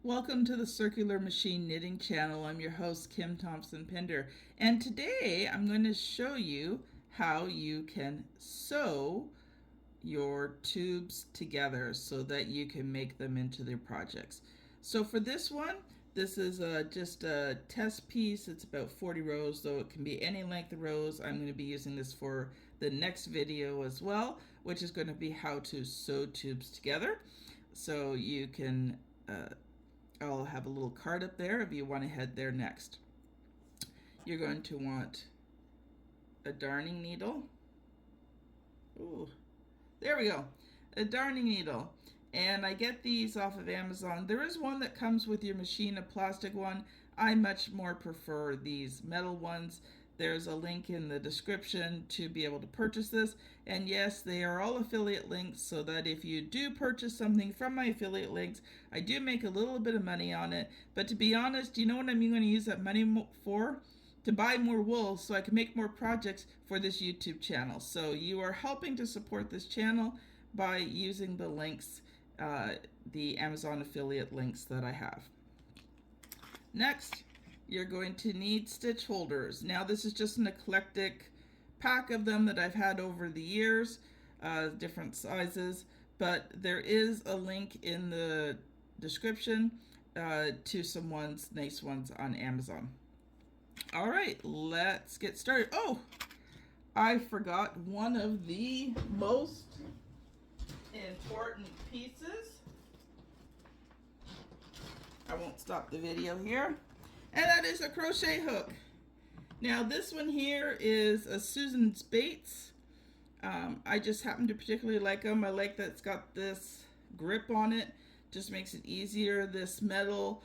Welcome to the Circular Machine Knitting Channel. I'm your host, Kim Thompson Pinder, and today I'm going to show you how you can sew your tubes together so that you can make them into their projects. So for this one, this is just a test piece. It's about 40 rows, though it can be any length of rows. I'm going to be using this for the next video as well, which is going to be how to sew tubes together. So you can I'll have a little card up there if you want to head there next. You're going to want a darning needle. Ooh, there we go. A darning needle. And I get these off of Amazon. There is one that comes with your machine, a plastic one. I much more prefer these metal ones. There's a link in the description to be able to purchase this. And yes, they are all affiliate links, so that if you do purchase something from my affiliate links, I do make a little bit of money on it. But to be honest, you know what I'm going to use that money for? To buy more wool so I can make more projects for this YouTube channel. So you are helping to support this channel by using the links, the Amazon affiliate links that I have. Next, you're going to need stitch holders. Now this is just an eclectic pack of them that I've had over the years, different sizes, but there is a link in the description to some nice ones on Amazon. All right, let's get started. Oh, I forgot one of the most important pieces. I won't stop the video here. And that is a crochet hook. Now this one here is a Susan's Bates. I just happen to particularly like them. I like that it's got this grip on it. Just makes it easier. This metal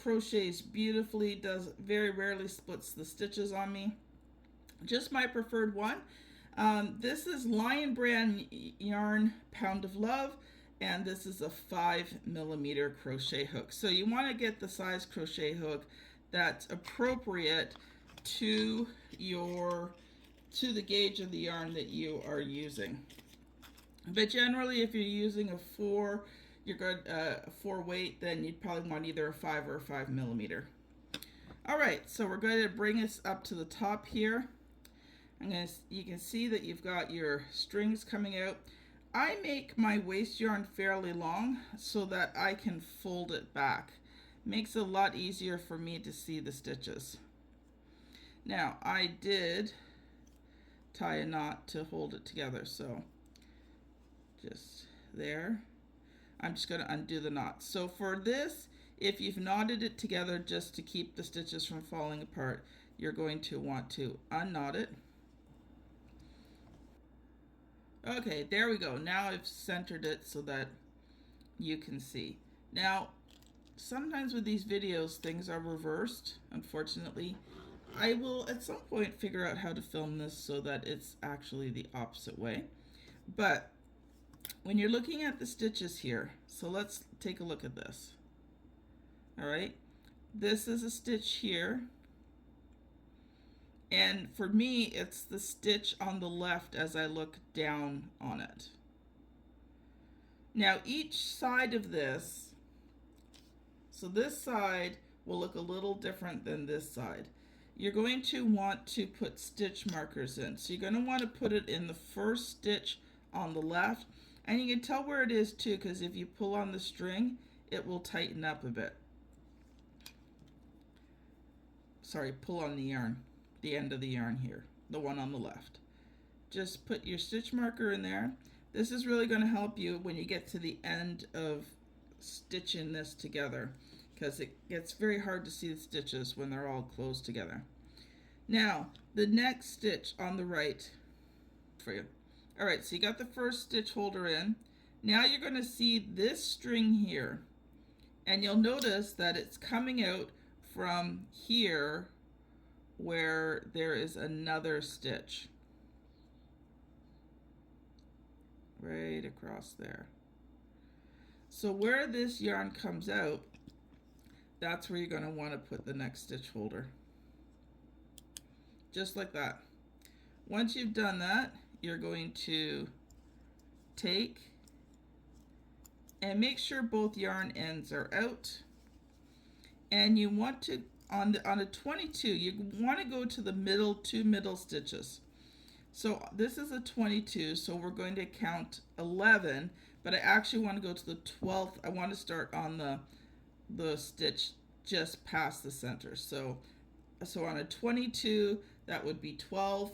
crochets beautifully, does very rarely splits the stitches on me. Just my preferred one. This is Lion Brand yarn, Pound of Love, and this is a 5mm crochet hook. So you want to get the size crochet hook that's appropriate to the gauge of the yarn that you are using. But generally, if you're using a 4, you're good 4 weight, then you'd probably want either a 5 or a 5mm. All right, so we're going to bring us up to the top here. You can see that you've got your strings coming out. I make my waste yarn fairly long so that I can fold it back. Makes it a lot easier for me to see the stitches. Now, I did tie a knot to hold it together, so just there. I'm just going to undo the knot. So for this, if you've knotted it together just to keep the stitches from falling apart, you're going to want to unknot it. Okay, there we go. Now I've centered it so that you can see. Now, sometimes with these videos, things are reversed, unfortunately. I will at some point figure out how to film this so that it's actually the opposite way. But when you're looking at the stitches here, so let's take a look at this. All right, this is a stitch here. And for me, it's the stitch on the left as I look down on it. Now each side of this, so this side will look a little different than this side. You're going to want to put stitch markers in. So you're going to want to put it in the first stitch on the left. And you can tell where it is too, because if you pull on the string, it will tighten up a bit. Sorry, pull on the yarn. The end of the yarn here, the one on the left. Just put your stitch marker in there. This is really going to help you when you get to the end of stitching this together, because it gets very hard to see the stitches when they're all closed together. Now, the next stitch on the right for you. All right, so you got the first stitch holder in. Now you're going to see this string here, and you'll notice that it's coming out from here where there is another stitch right across there. So where this yarn comes out, that's where you're going to want to put the next stitch holder. Just like that. Once you've done that, you're going to take and make sure both yarn ends are out. And you want to, on a 22, you want to go to the middle, two middle stitches. So this is a 22, so we're going to count 11, but I actually want to go to the 12th. I want to start on the stitch just past the center. So on a 22, that would be 12.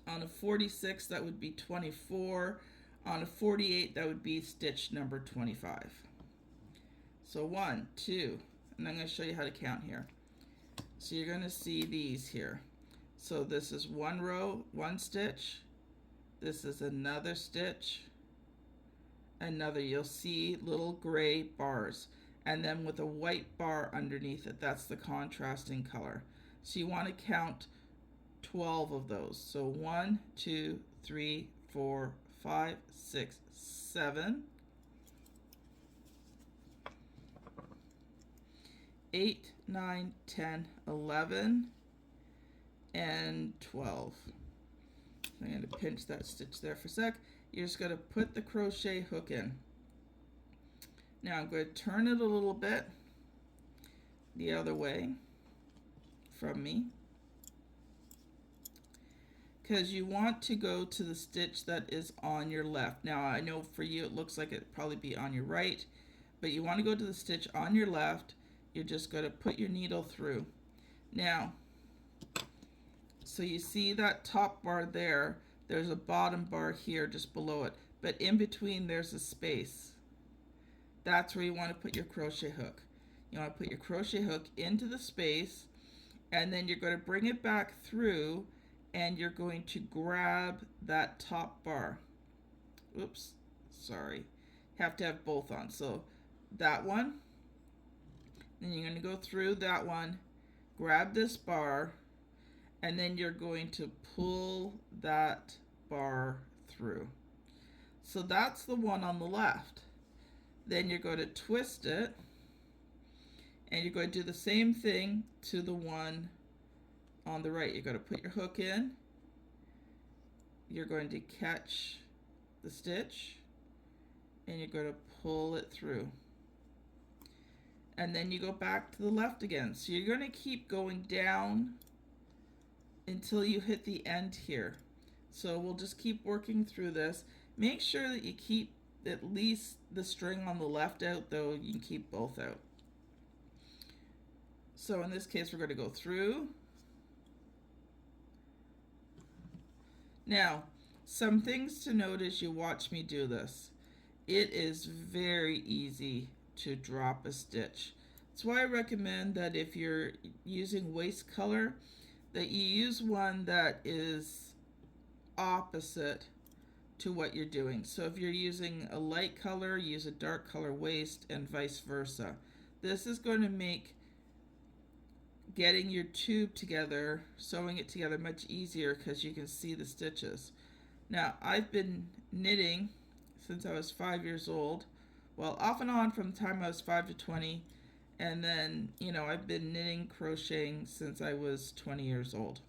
On a 46, that would be 24. On a 48, that would be stitch number 25. So 1, 2, and I'm going to show you how to count here. So you're going to see these here. So this is one row, one stitch. This is another stitch, another. You'll see little gray bars, and then with a white bar underneath it, that's the contrasting color. So you want to count 12 of those. So 1, 2, 3, 4, 5, 6, 7, 8, 9, 10, 11, and 12. So I'm going to pinch that stitch there for a sec. You're just going to put the crochet hook in. Now I'm going to turn it a little bit the other way from me, because you want to go to the stitch that is on your left. Now I know for you it looks like it'd probably be on your right, but you want to go to the stitch on your left. You're just going to put your needle through. Now, so you see that top bar there, there's a bottom bar here just below it, but in between there's a space. That's where you want to put your crochet hook. You want to put your crochet hook into the space, and then you're going to bring it back through, and you're going to grab that top bar. Oops, sorry. Have to have both on. So that one, then you're going to go through that one, grab this bar, and then you're going to pull that bar through. So that's the one on the left. Then you're going to twist it, and you're going to do the same thing to the one on the right. You're going to put your hook in, you're going to catch the stitch, and you're going to pull it through. And then you go back to the left again. So you're going to keep going down until you hit the end here. So we'll just keep working through this. Make sure that you keep at least the string on the left out, though you can keep both out. So in this case, we're going to go through. Now, some things to note as you watch me do this. It is very easy to drop a stitch. That's why I recommend that if you're using waist color, that you use one that is opposite to what you're doing. So if you're using a light color, use a dark color waist, and vice versa. This is going to make getting your tube together, sewing it together, much easier because you can see the stitches. Now, I've been knitting since I was 5 years old. Well, off and on from the time I was 5 to 20, and then, you know, I've been knitting, crocheting since I was 20 years old.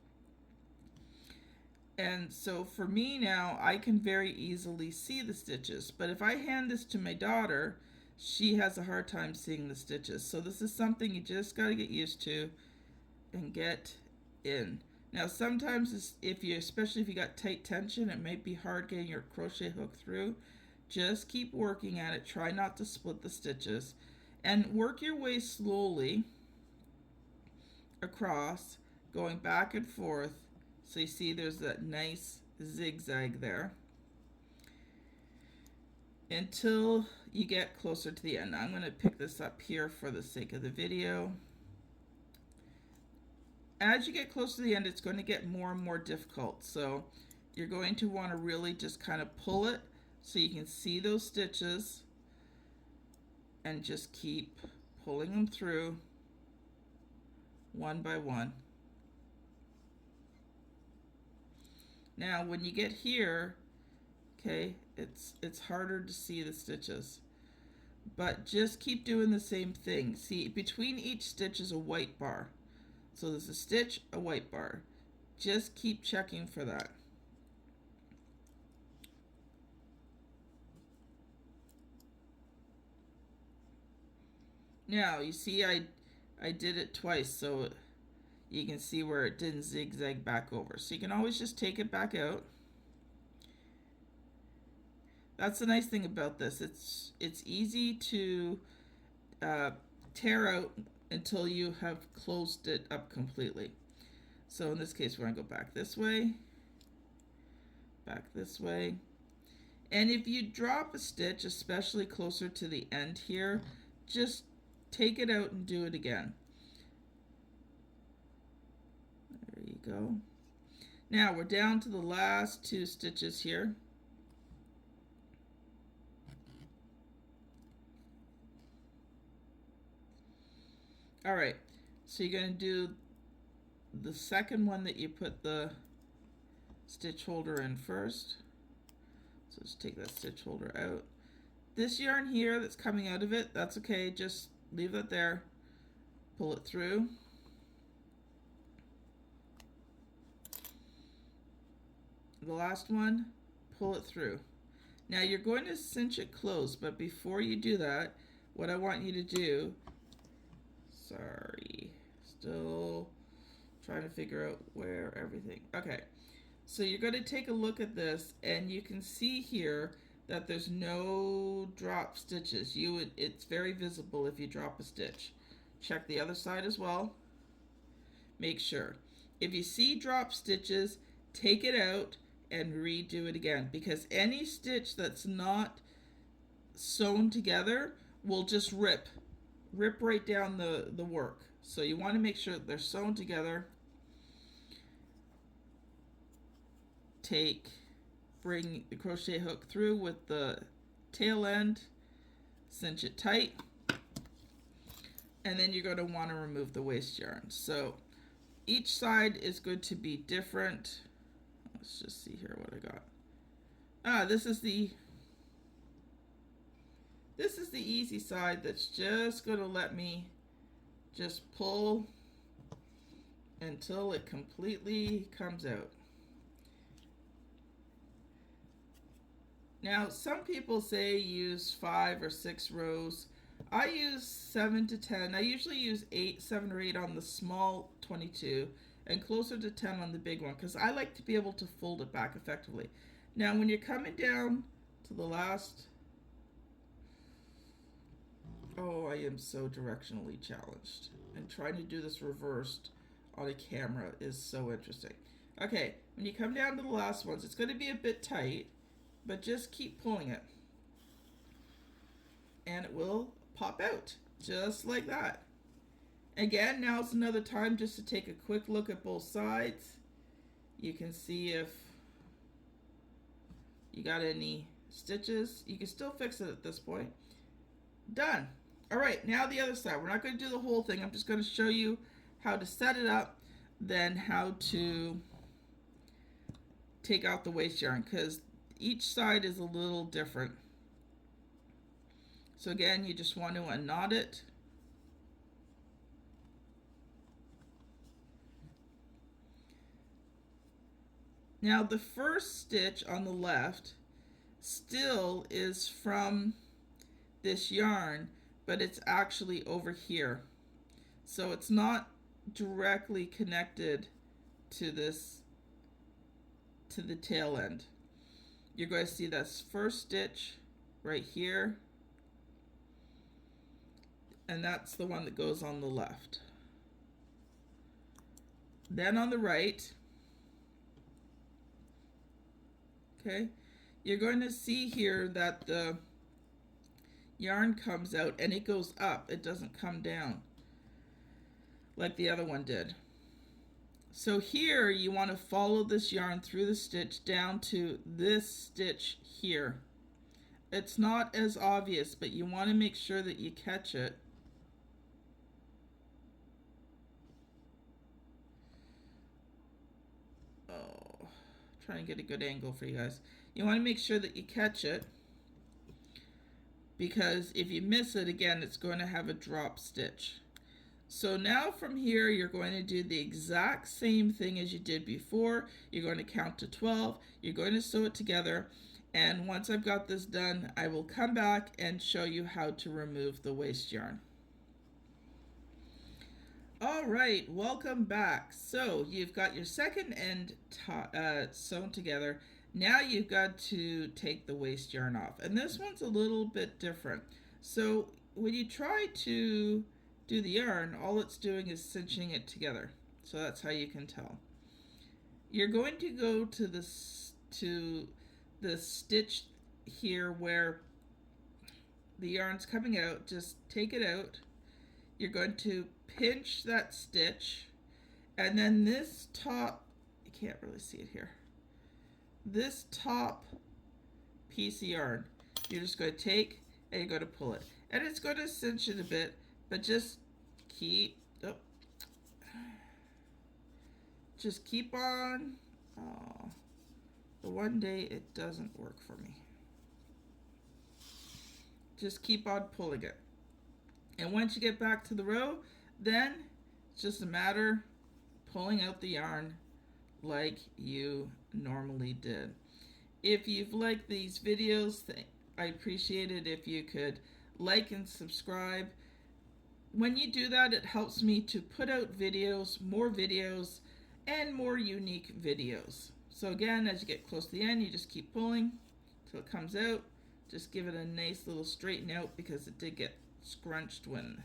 And so for me now, I can very easily see the stitches. But if I hand this to my daughter, she has a hard time seeing the stitches. So this is something you just got to get used to and get in. Now sometimes especially if you got tight tension, it may be hard getting your crochet hook through. Just keep working at it. Try not to split the stitches, and work your way slowly across, going back and forth. So you see there's that nice zigzag there until you get closer to the end. I'm going to pick this up here for the sake of the video. As you get close to the end, it's going to get more and more difficult. So you're going to want to really just kind of pull it so you can see those stitches, and just keep pulling them through one by one. Now when you get here, okay, it's harder to see the stitches, but just keep doing the same thing. See, between each stitch is a white bar. So there's a stitch, a white bar. Just keep checking for that. Now you see I did it twice, so you can see where it didn't zigzag back over. So you can always just take it back out. That's the nice thing about this. It's easy to uh, tear out until you have closed it up completely. So in this case, we're going to go back this way, and if you drop a stitch, especially closer to the end here, just take it out and do it again. There you go. Now we're down to the last 2 stitches here. All right, so you're going to do the second one that you put the stitch holder in first. So just take that stitch holder out. This yarn here that's coming out of it, that's okay, just leave it there. Pull it through. The last one, pull it through. Now you're going to cinch it closed, but before you do that, what I want you to do, still trying to figure out where everything, okay. So you're going to take a look at this, and you can see here that there's no drop stitches. It's very visible if you drop a stitch. Check the other side as well. Make sure. If you see drop stitches, take it out and redo it again, because any stitch that's not sewn together will just rip right down the work. So you want to make sure that they're sewn together. Bring the crochet hook through with the tail end, cinch it tight, and then you're going to want to remove the waste yarn. So each side is going to be different. Let's just see here what I got. This is the easy side that's just going to let me just pull until it completely comes out. Now, some people say use 5 or 6 rows. I use 7 to 10. I usually use 7 or 8 on the small 22 and closer to 10 on the big one, because I like to be able to fold it back effectively. Now, when you're coming down to the last, oh, I am so directionally challenged. And trying to do this reversed on a camera is so interesting. Okay, when you come down to the last ones, it's going to be a bit tight, but just keep pulling it and it will pop out just like that. Again, now's another time just to take a quick look at both sides. You can see if you got any stitches. You can still fix it at this point. Done. All right, now the other side. We're not going to do the whole thing. I'm just going to show you how to set it up, then how to take out the waste yarn, because each side is a little different. So again, you just want to unknot it. Now the first stitch on the left still is from this yarn, but it's actually over here. So it's not directly connected to this, to the tail end. You're going to see this first stitch right here, and that's the one that goes on the left. Then on the right, okay, you're going to see here that the yarn comes out and it goes up. It doesn't come down like the other one did. So here you want to follow this yarn through the stitch down to this stitch here. It's not as obvious, but you want to make sure that you catch it. Oh, try and get a good angle for you guys. You want to make sure that you catch it, because if you miss it again, it's going to have a drop stitch. So now from here, you're going to do the exact same thing as you did before. You're going to count to 12. You're going to sew it together. And once I've got this done, I will come back and show you how to remove the waste yarn. All right, welcome back. So you've got your second end sewn together. Now you've got to take the waste yarn off. And this one's a little bit different. So when you try to do the yarn, all it's doing is cinching it together. So that's how you can tell. You're going to go to the stitch here where the yarn's coming out. Just take it out. You're going to pinch that stitch, and then this top, you can't really see it here, this top piece of yarn, you're just going to take and you're going to pull it. And it's going to cinch it a bit, but just keep, oh, just keep on. Oh, the one day it doesn't work for me. Just keep on pulling it. And once you get back to the row, then it's just a matter pulling out the yarn like you normally did. If you've liked these videos, I appreciate it if you could like and subscribe. When you do that, it helps me to put out videos, and more unique videos. So again, as you get close to the end, you just keep pulling till it comes out. Just give it a nice little straighten out because it did get scrunched when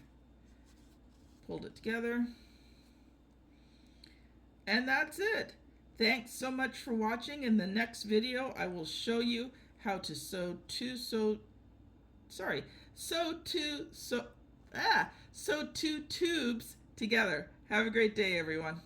pulled it together. And that's it. Thanks so much for watching. In the next video, I will show you how to sew two tubes together. Have a great day, everyone.